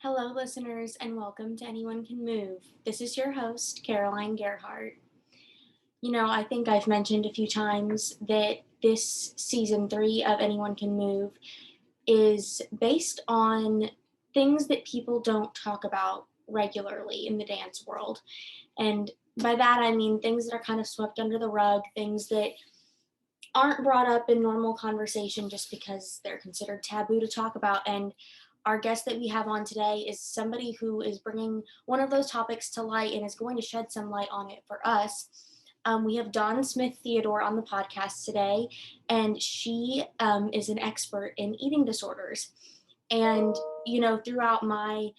Hello, listeners, and welcome to Anyone Can Move. This is your host, Caroline Gerhart. I think I've mentioned a few times that this season three of Anyone Can Move is based on things that people don't talk about regularly in the dance world. And by that, I mean things that are kind of swept under the rug, things that aren't brought up in normal conversation just because they're considered taboo to talk about. And our guest that we have on today is somebody who is bringing one of those topics to light and is going to shed some light on it for us. We have Dawn Smith-Theodore on the podcast today, and she is an expert in eating disorders. And, throughout my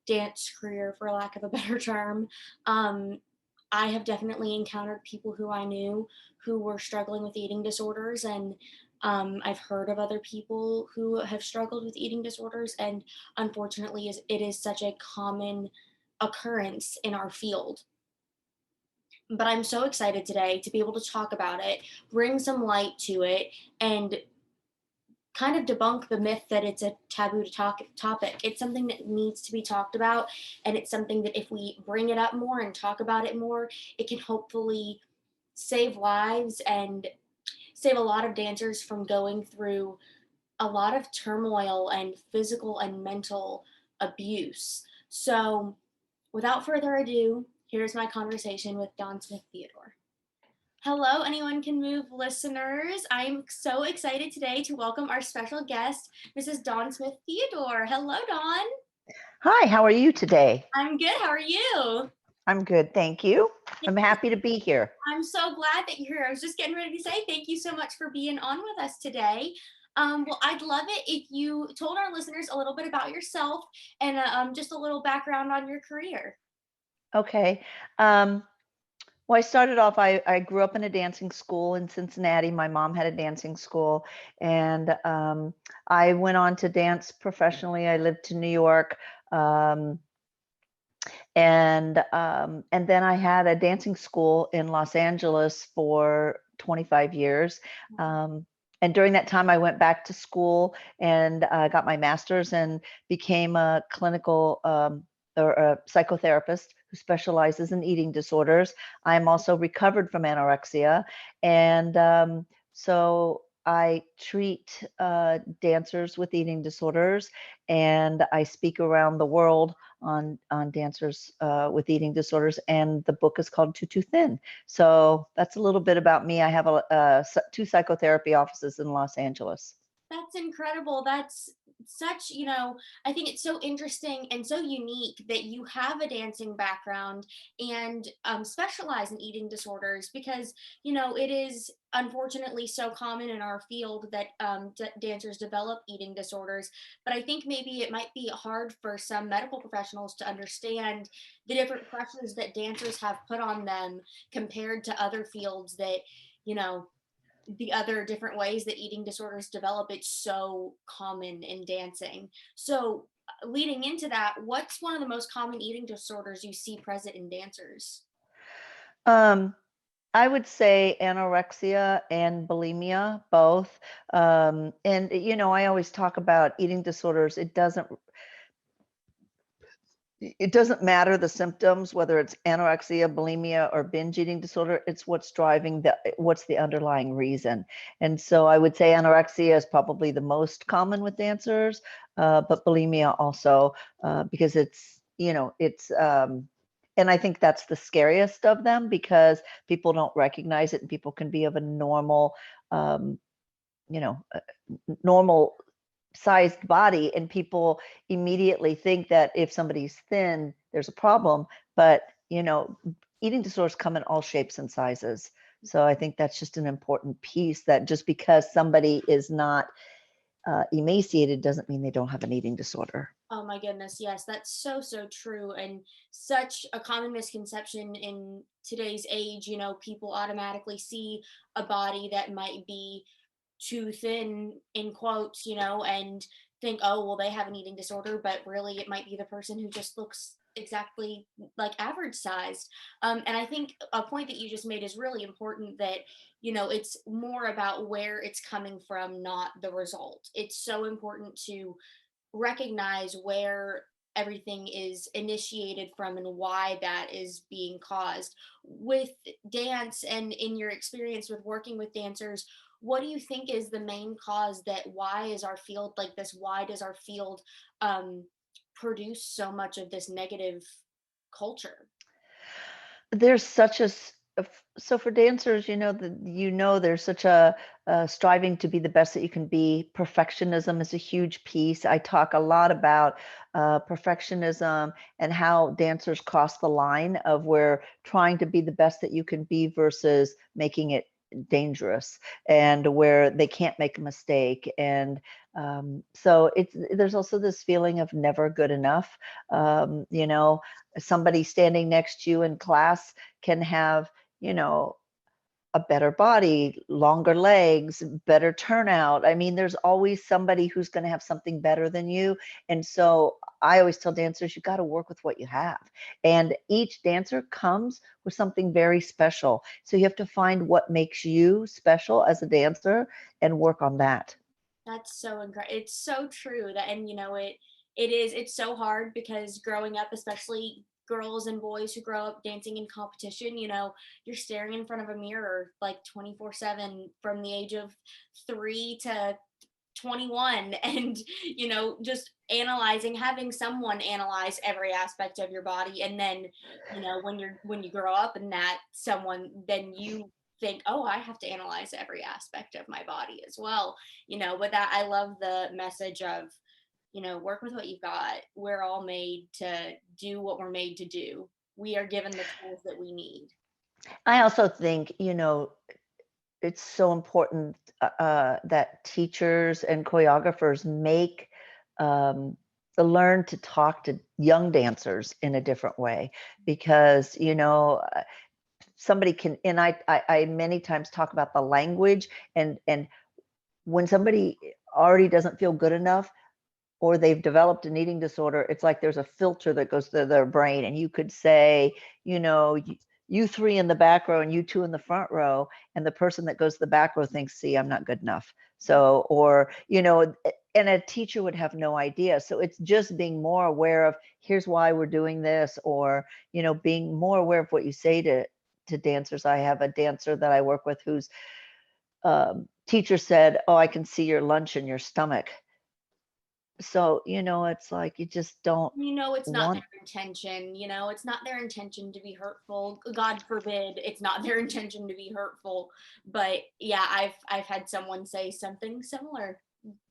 dance career, for lack of a better term, I have definitely encountered people who I knew who were struggling with eating disorders, and I've heard of other people who have struggled with eating disorders, and unfortunately, it is such a common occurrence in our field. But I'm so excited today to be able to talk about it, bring some light to it, and kind of debunk the myth that it's a taboo to topic. It's something that needs to be talked about, and it's something that if we bring it up more and talk about it more, it can hopefully save lives and save a lot of dancers from going through a lot of turmoil and physical and mental abuse. So, without further ado, here's my conversation with Dawn Smith-Theodore. Hello, Anyone Can Move listeners. I'm so excited today to welcome our special guest, Mrs. Dawn Smith-Theodore. Hello, Dawn. Hi, how are you today? I'm good. How are you? I'm good, thank you. I'm happy to be here. I'm so glad that you're here. I was just getting ready to say thank you so much for being on with us today. Well, I'd love it if you told our listeners a little bit about yourself and just a little background on your career. Okay. Well, I started off, I grew up in a dancing school in Cincinnati. My mom had a dancing school, and I went on to dance professionally. I lived in New York. Um, and then I had a dancing school in Los Angeles for 25 years. And during that time, I went back to school and got my master's and became a clinical or a psychotherapist who specializes in eating disorders. I'm also recovered from anorexia, and so I treat dancers with eating disorders, and I speak around the world on dancers with eating disorders, and the book is called Too Thin. So that's a little bit about me. I have two psychotherapy offices in Los Angeles. That's incredible. That's such, I think it's so interesting and so unique that you have a dancing background and specialize in eating disorders because, it is unfortunately so common in our field that dancers develop eating disorders. But I think maybe it might be hard for some medical professionals to understand the different pressures that dancers have put on them compared to other fields that, you know, the other different ways that eating disorders develop. It's so common in dancing. So leading into that, what's one of the most common eating disorders you see present in dancers? Um, I would say anorexia and bulimia, both. And I always talk about eating disorders. It doesn't matter the symptoms, whether it's anorexia, bulimia, or binge eating disorder. It's what's what's the underlying reason. And so I would say anorexia is probably the most common with dancers, but bulimia also, because and I think that's the scariest of them because people don't recognize it, and people can be of a um, you know, uh, normal sized body, and people immediately think that if somebody's thin, there's a problem. But eating disorders come in all shapes and sizes. So I think that's just an important piece, that just because somebody is not emaciated doesn't mean they don't have an eating disorder. Oh my goodness, yes, that's so, so true. And such a common misconception in today's age. People automatically see a body that might be too thin, in quotes, and think, oh, well, they have an eating disorder, but really it might be the person who just looks exactly like average sized. And I think a point that you just made is really important, that, it's more about where it's coming from, not the result. It's so important to recognize where everything is initiated from and why that is being caused. With dance and in your experience with working with dancers, what do you think is the main cause that why is our field like this? Why does our field um, produce so much of this negative culture? There's such so for dancers, there's such a striving to be the best that you can be. Perfectionism is a huge piece. I talk a lot about perfectionism and how dancers cross the line of where trying to be the best that you can be versus making it dangerous, and where they can't make a mistake. And so there's also this feeling of never good enough. Somebody standing next to you in class can have, you know, a better body, longer legs, better turnout. I mean, there's always somebody who's going to have something better than you. And so I always tell dancers, you got to work with what you have. And each dancer comes with something very special. So you have to find what makes you special as a dancer and work on that. That's so incredible. It's so true that, and it is, it's so hard because growing up, especially girls and boys who grow up dancing in competition, you're staring in front of a mirror like 24/7 from the age of 3 to 21 and just analyzing, having someone analyze every aspect of your body. And then when you grow up and that someone, then you think, oh, I have to analyze every aspect of my body as well. But that, I love the message of work with what you've got. We're all made to do what we're made to do. We are given the tools that we need. I also think, it's so important that teachers and choreographers make um, learn to talk to young dancers in a different way, because somebody can, and I many times talk about the language, and when somebody already doesn't feel good enough, or they've developed an eating disorder, it's like there's a filter that goes to their brain. And you could say, you three in the back row and you two in the front row, and the person that goes to the back row thinks, see, I'm not good enough. So, or, and a teacher would have no idea. So it's just being more aware of, here's why we're doing this, or, being more aware of what you say to dancers. I have a dancer that I work with whose teacher said, oh, I can see your lunch in your stomach. So, it's like you just don't It's not want. their intention. It's not their intention to be hurtful. God forbid, it's not their intention to be hurtful. But yeah, I've had someone say something similar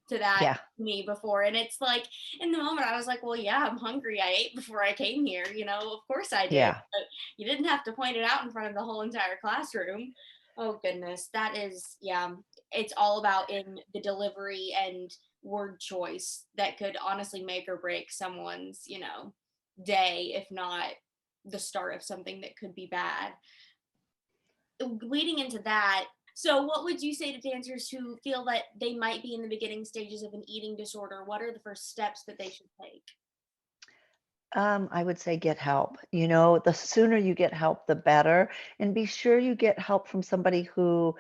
to that Yeah, to me before, and it's like, in the moment I was like, well, yeah, I'm hungry. I ate before I came here. Of course I did. yeah. But you didn't have to point it out in front of the whole entire classroom. Oh goodness, that is, yeah. It's all about in the delivery and word choice that could honestly make or break someone's, day, if not the start of something that could be bad. Leading into that, so what would you say to dancers who feel that they might be in the beginning stages of an eating disorder? What are the first steps that they should take? I would say get help. The sooner you get help, the better. And be sure you get help from somebody who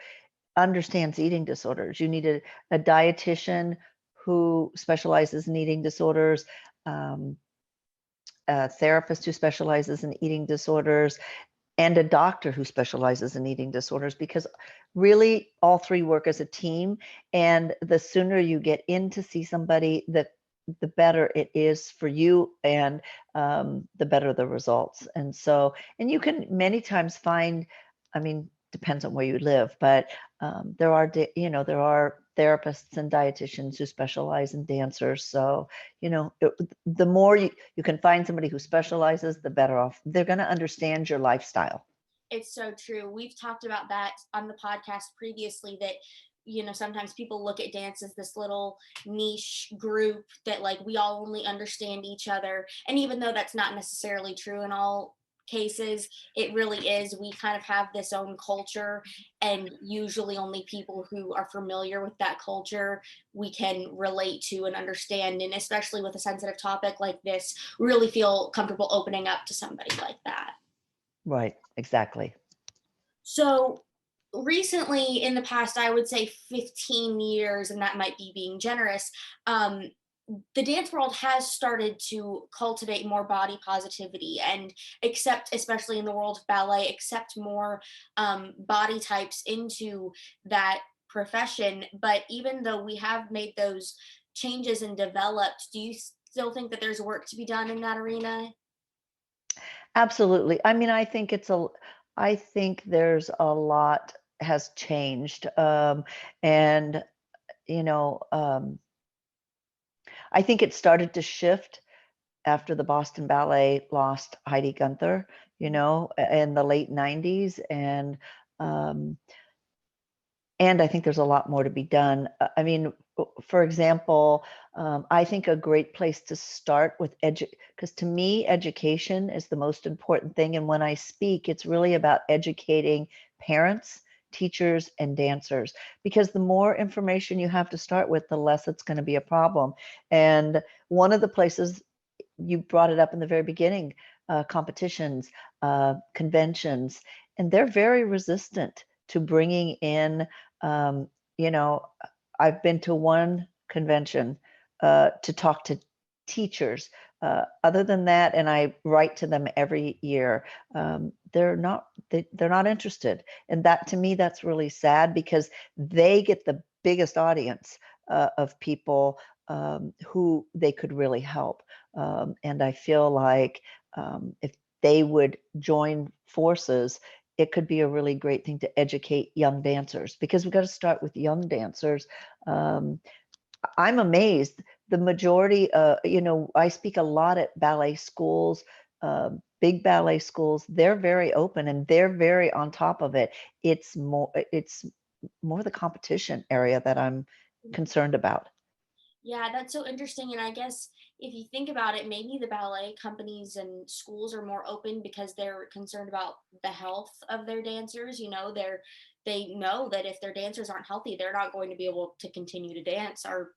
understands eating disorders. You need a dietitian who specializes in eating disorders, um, a therapist who specializes in eating disorders, and a doctor who specializes in eating disorders, because really all three work as a team. And the sooner you get in to see somebody, the better it is for you, and the better the results. And so, and you can many times find, I mean, depends on where you live, but there are therapists and dietitians who specialize in dancers. So, the more you can find somebody who specializes, the better off. They're going to understand your lifestyle. It's so true. We've talked about that on the podcast previously, that sometimes people look at dance as this little niche group that like we all only understand each other. And even though that's not necessarily true in all cases, it really is. We kind of have this own culture, and usually only people who are familiar with that culture we can relate to and understand. And especially with a sensitive topic like this, really feel comfortable opening up to somebody like that. Right, exactly. So recently, in the past, I would say 15 years, and that might be being generous, the dance world has started to cultivate more body positivity and accept, especially in the world of ballet, accept more body types into that profession. But even though we have made those changes and developed, do you still think that there's work to be done in that arena? Absolutely. I mean, I think there's a lot has changed. And, you know, I think it started to shift after the Boston Ballet lost Heidi Gunther, in the late 90s. And I think there's a lot more to be done. I mean, for example, I think a great place to start with because to me, education is the most important thing. And when I speak, it's really about educating parents, teachers, and dancers, because the more information you have to start with, the less it's going to be a problem. And one of the places you brought it up in the very beginning, competitions, conventions, and they're very resistant to bringing in, um, you know, I've been to one convention to talk to teachers. Other than that, and I write to them every year, they're not interested. And that, to me, that's really sad, because they get the biggest audience of people who they could really help. And I feel like if they would join forces, it could be a really great thing to educate young dancers, because we've got to start with young dancers. Um, I'm amazed. The majority, I speak a lot at ballet schools, big ballet schools. They're very open and they're very on top of it. It's more the competition area that I'm concerned about. Yeah, that's so interesting. And I guess if you think about it, maybe the ballet companies and schools are more open because they're concerned about the health of their dancers. They know that if their dancers aren't healthy, they're not going to be able to continue to dance. Our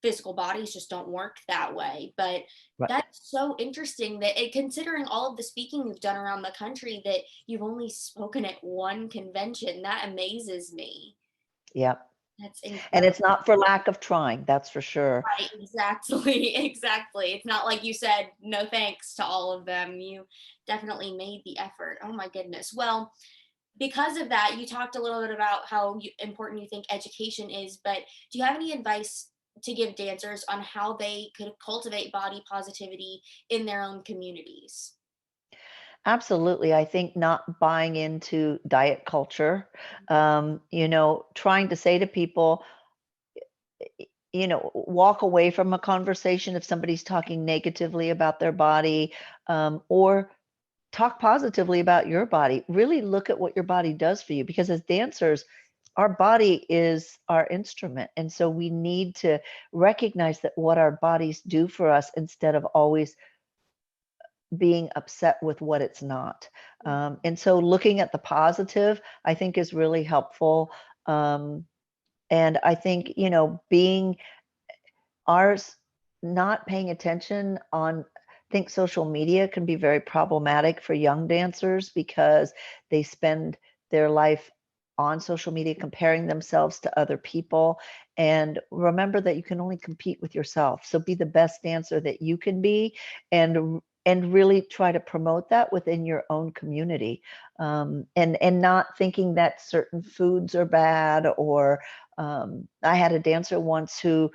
physical bodies just don't work that way. But Right. that's so interesting that considering all of the speaking you've done around the country, that you've only spoken at one convention. That amazes me. Yeah. That's And incredible. it's not for lack of trying, that's for sure. Right, exactly, exactly. It's not like you said no thanks to all of them. You definitely made the effort. Oh my goodness. Well, because of that, you talked a little bit about how important you think education is, but do you have any advice to give dancers on how they could cultivate body positivity in their own communities? Absolutely. I think not buying into diet culture, trying to say to people, walk away from a conversation if somebody's talking negatively about their body, or talk positively about your body. Really look at what your body does for you, because as dancers, our body is our instrument. And so we need to recognize that what our bodies do for us, instead of always being upset with what it's not. And so looking at the positive, I think, is really helpful. Um, and I think, being ours, not paying attention on, I think social media can be very problematic for young dancers, because they spend their life on social media comparing themselves to other people. And remember that you can only compete with yourself. So be the best dancer that you can be, and really try to promote that within your own community, and not thinking that certain foods are bad. Or I had a dancer once who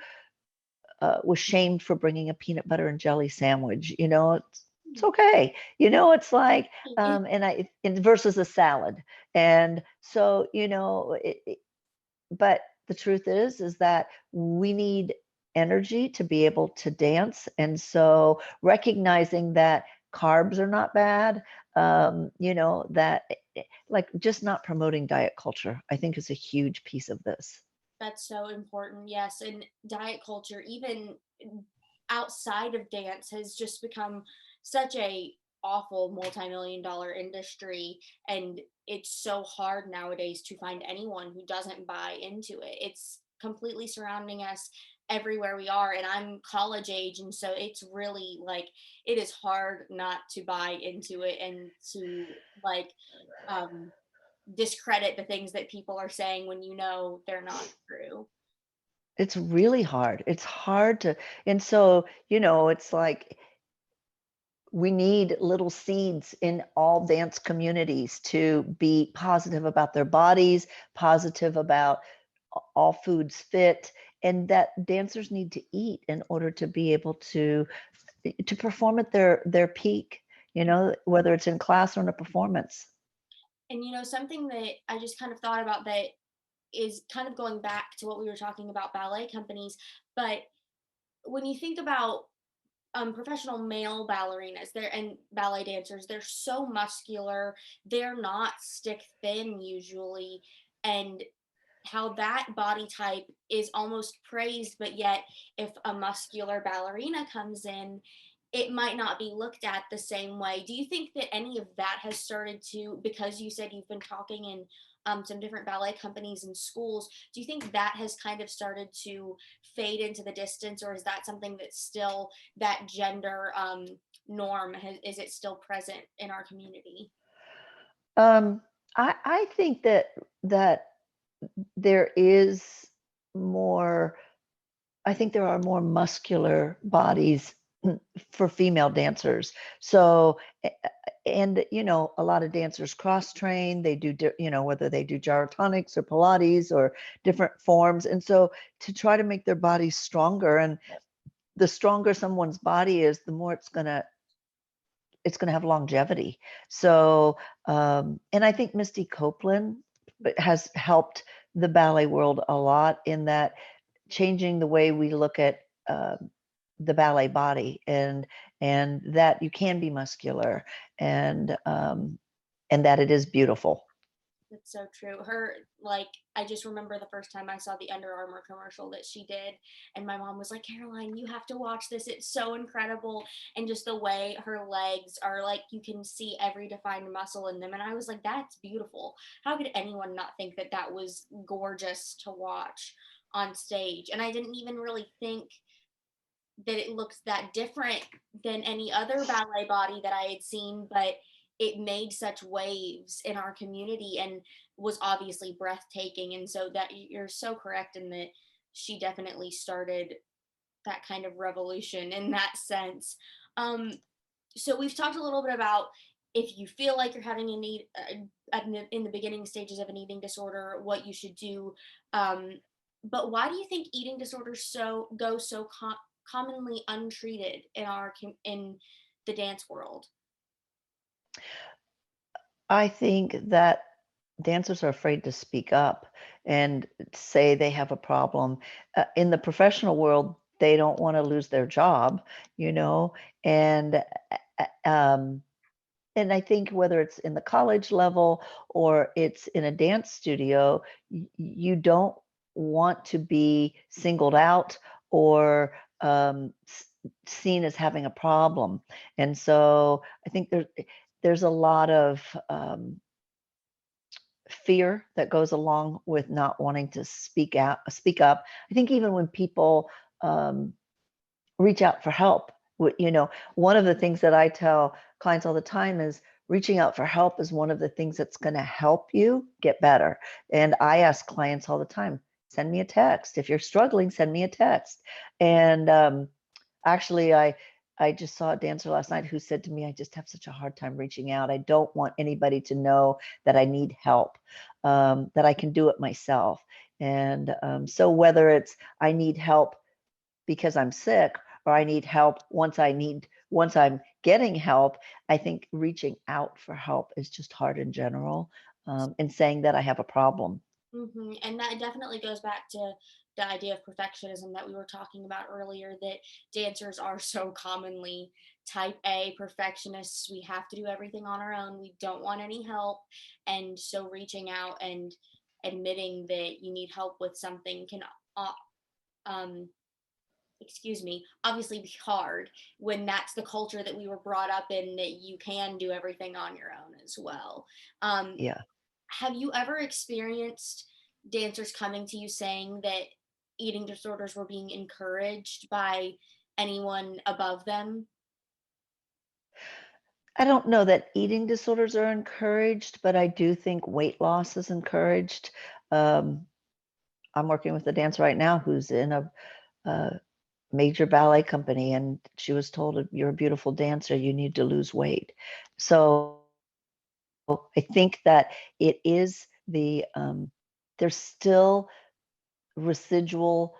was shamed for bringing a peanut butter and jelly sandwich. It's okay. It's like, and versus a salad. And so, but the truth is that we need energy to be able to dance. And so recognizing that carbs are not bad, that like just not promoting diet culture, I think, is a huge piece of this. That's so important. Yes, and diet culture, even outside of dance, has just become such a awful multi-million dollar industry, and it's so hard nowadays to find anyone who doesn't buy into it. It's completely surrounding us everywhere we are, and I'm college age, and so it's really like it is hard not to buy into it and to like um discredit the things that people are saying when you know they're not true. It's really hard. It's hard to, and so, it's like we need little seeds in all dance communities to be positive about their bodies, positive about all foods fit, and that dancers need to eat in order to be able to perform at their peak, whether it's in class or in a performance. And something that I just kind of thought about that is kind of going back to what we were talking about ballet companies, but when you think about professional male ballerinas there and ballet dancers, they're so muscular, they're not stick thin usually, and how that body type is almost praised, but yet if a muscular ballerina comes in, it might not be looked at the same way. Do you think that any of that has started to, because you said you've been talking in some different ballet companies and schools, do you think that has kind of started to fade into the distance, or is that something that's still that gender norm? Is it still present in our community? Um, I think that there is more. I think there are more muscular bodies for female dancers. So, and a lot of dancers cross train. They do, whether they do gyrotonics or Pilates or different forms. And so to try to make their bodies stronger, and the stronger someone's body is, the more it's going to have longevity. So, and I think Misty Copeland has helped the ballet world a lot in that changing the way we look at the ballet body, and that you can be muscular, and that it is beautiful. That's so true. I just remember the first time I saw the Under Armour commercial that she did, and my mom was like, Caroline, you have to watch this. It's so incredible. And just the way her legs are, like, you can see every defined muscle in them. And I was like, that's beautiful. How could anyone not think that that was gorgeous to watch on stage? And I didn't even really think that it looks that different than any other ballet body that I had seen, but it made such waves in our community and was obviously breathtaking. And so that you're so correct in that she definitely started that kind of revolution in that sense. Um, so we've talked a little bit about if you feel like you're having a need in the beginning stages of an eating disorder, what you should do. Um, but why do you think eating disorders go so commonly untreated in in the dance world? I think that dancers are afraid to speak up and say they have a problem. In the professional world, they don't want to lose their job, you know, and um, and I think whether it's in the college level or it's in a dance studio, you don't want to be singled out or seen as having a problem. And so I think there's a lot of fear that goes along with not wanting to speak up. I think even when people um, reach out for help. One of the things that I tell clients all the time is reaching out for help is one of the things that's going to help you get better. And I ask clients all the time, send me a text. If you're struggling, send me a text. And actually, I just saw a dancer last night who said to me, I just have such a hard time reaching out. I don't want anybody to know that I need help, that I can do it myself. And so whether it's I need help because I'm sick or I need help once I'm getting help, I think reaching out for help is just hard in general, and saying that I have a problem. And that definitely goes back to the idea of perfectionism that we were talking about earlier, that dancers are so commonly type A perfectionists. We have to do everything on our own. We don't want any help. And so reaching out and admitting that you need help with something can, uh, um, excuse me, obviously be hard when that's the culture that we were brought up in, that you can do everything on your own as well. Um, Yeah. have you ever experienced dancers coming to you saying that eating disorders were being encouraged by anyone above them? I don't know that eating disorders are encouraged, but I do think weight loss is encouraged. Um, I'm working with a dancer right now who's in a major ballet company, and she was told, "You're a beautiful dancer. You need to lose weight." So I think that it is there's still residual,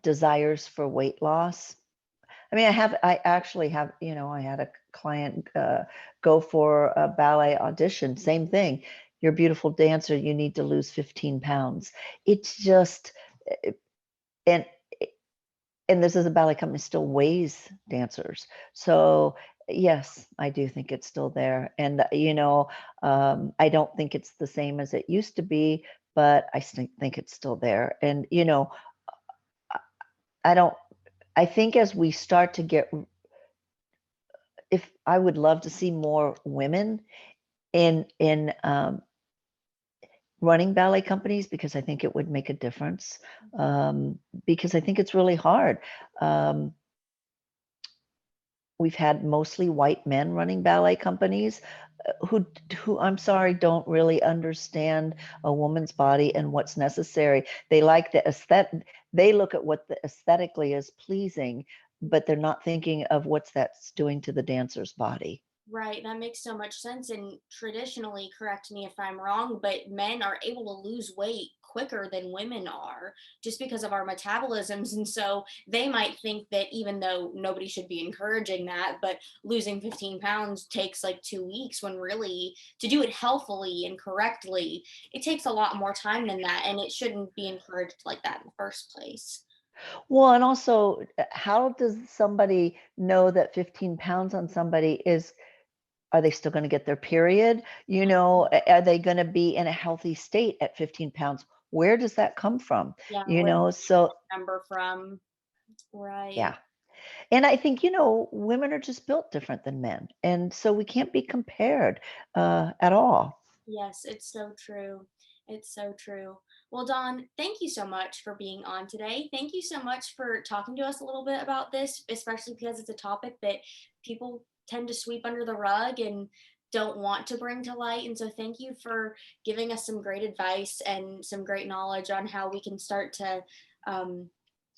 desires for weight loss. I mean, I actually have, I had a client go for a ballet audition, same thing. You're a beautiful dancer. You need to lose 15 pounds. It's just, eh, and and this is a ballet company still weighs dancers. So yes, I do think it's still there. And I don't think it's the same as it used to be, but I still think it's still there. And I I don't. I think as we start to get, if I would love to see more women in running ballet companies, because I think it would make a difference. Because I think it's really hard. Um, we've had mostly white men running ballet companies who I'm sorry, don't really understand a woman's body and what's necessary. They like the aesthetic. They look at what the aesthetically is pleasing, but they're not thinking of what's that's doing to the dancer's body. Right, that makes so much sense. And traditionally, correct me if I'm wrong, but men are able to lose weight quicker than women are just because of our metabolisms. And so they might think that even though nobody should be encouraging that, but losing 15 pounds takes like 2 weeks, when really to do it healthily and correctly, it takes a lot more time than that. And it shouldn't be encouraged like that in the first place. Well, and also, how does somebody know that 15 pounds on somebody is, are they still going to get their period? Are they going to be in a healthy state at 15 pounds? Where does that come from? Yeah, You where know, so number from. Right. yeah. And I think, women are just built different than men. And so we can't be compared at all. Yes, it's so true. It's so true. Well, Dawn, thank you so much for being on today. Thank you so much for talking to us a little bit about this, especially because it's a topic that people tend to sweep under the rug and don't want to bring to light. And so, thank you for giving us some great advice and some great knowledge on how we can start to um,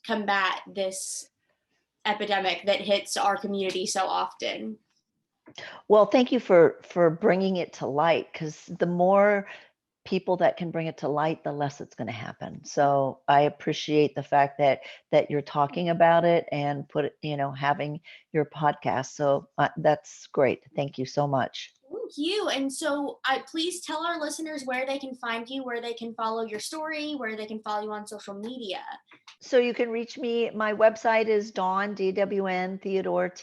combat this epidemic that hits our community so often. Well, thank you for bringing it to light, because the more people that can bring it to light, the less it's going to happen. So I appreciate the fact that you're talking about it and having your podcast. So that's great. Thank you so much. Thank you. And so, please tell our listeners where they can find you, where they can follow your story, where they can follow you on social media. So you can reach me. My website is Dawn, DWN, Theodore,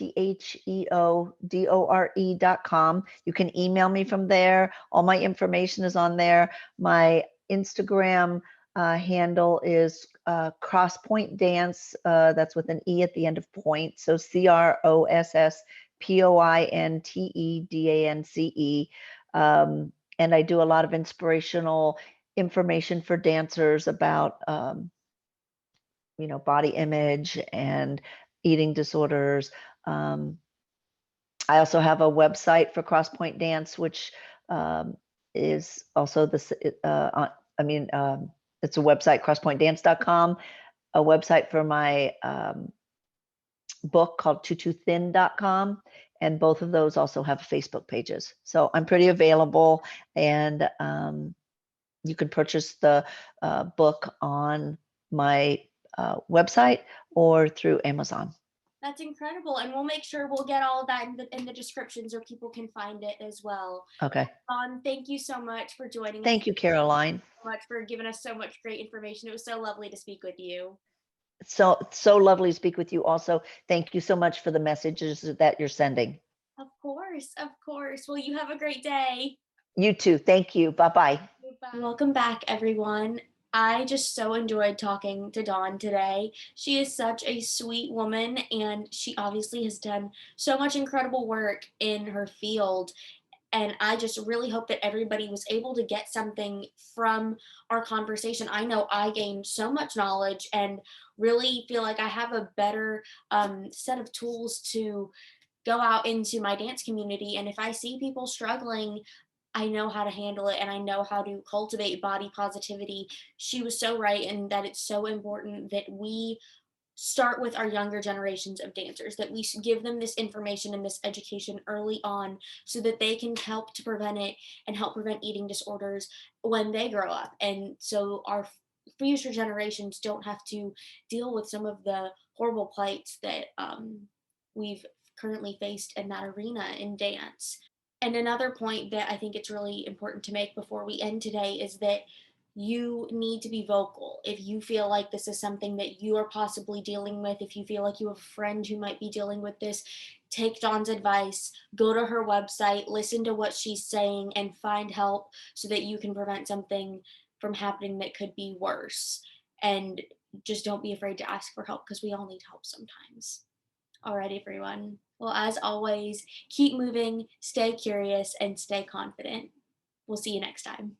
Theodore.com. You can email me from there. All my information is on there. My Instagram handle is Crosspoint Dance. That's with an E at the end of point. So CrossPointDance. And I do a lot of inspirational information for dancers about body image and eating disorders. Um, I also have a website for Crosspoint Dance, which is also it's a website, crosspointdance.com, a website for my book called tootothin.com. And both of those also have Facebook pages. So I'm pretty available, and you can purchase the book on my website or through Amazon. That's incredible. And we'll make sure we'll get all of that in the description so people can find it as well. Okay. Thank you so much for joining us. Thank you, Caroline. So much for giving us so much great information. It was so lovely to speak with you. So lovely to speak with you also. Thank you so much for the messages that you're sending. Of course, of course. Well, you have a great day. You too. Thank you. Bye-bye. Welcome back, everyone. I just so enjoyed talking to Dawn today. She is such a sweet woman, and she obviously has done so much incredible work in her field. And I just really hope that everybody was able to get something from our conversation. I know I gained so much knowledge and really feel like I have a better set of tools to go out into my dance community. And if I see people struggling, I know how to handle it and I know how to cultivate body positivity. She was so right in that it's so important that we start with our younger generations of dancers, that we give them this information and this education early on so that they can help to prevent it and help prevent eating disorders when they grow up. And so our future generations don't have to deal with some of the horrible plights that we've currently faced in that arena in dance. And another point that I think it's really important to make before we end today is that you need to be vocal. If you feel like this is something that you are possibly dealing with, if you feel like you have a friend who might be dealing with this, take Dawn's advice, go to her website, listen to what she's saying, and find help so that you can prevent something from happening that could be worse. And just don't be afraid to ask for help because we all need help sometimes. All right, everyone. Well, as always, keep moving, stay curious, and stay confident. We'll see you next time.